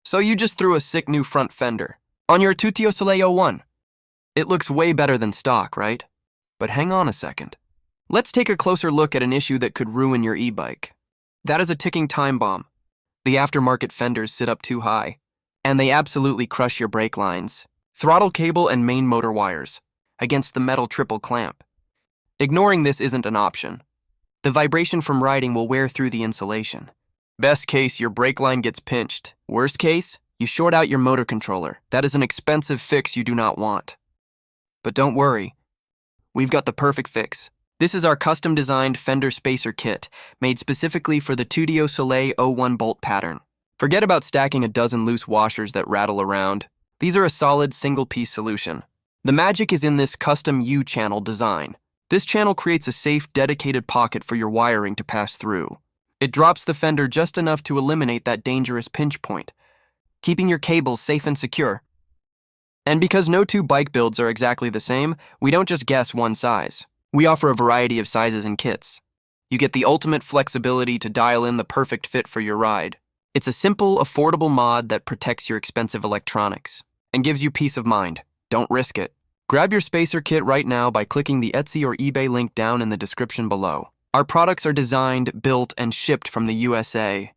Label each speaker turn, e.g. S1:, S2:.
S1: So you just threw a sick new front fender on your Tuttio Soleil 01. It looks way better than stock, right? But hang on a second. Let's take a closer look at an issue that could ruin your e-bike. That is a ticking time bomb. The aftermarket fenders sit up too high, and they absolutely crush your brake lines, throttle cable, and main motor wires against the metal triple clamp. Ignoring this isn't an option. The vibration from riding will wear through the insulation. Best case, your brake line gets pinched. Worst case, you short out your motor controller. That is an expensive fix you do not want. But don't worry, we've got the perfect fix. This is our custom-designed fender spacer kit, made specifically for the Tuttio Soleil 01 bolt pattern. Forget about stacking a dozen loose washers that rattle around. These are a solid single-piece solution. The magic is in this custom U-channel design. This channel creates a safe, dedicated pocket for your wiring to pass through. It drops the fender just enough to eliminate that dangerous pinch point, keeping your cables safe and secure. And because no two bike builds are exactly the same, we don't just guess one size. We offer a variety of sizes and kits. You get the ultimate flexibility to dial in the perfect fit for your ride. It's a simple, affordable mod that protects your expensive electronics and gives you peace of mind. Don't risk it. Grab your spacer kit right now by clicking the Etsy or eBay link down in the description below. Our products are designed, built, and shipped from the USA.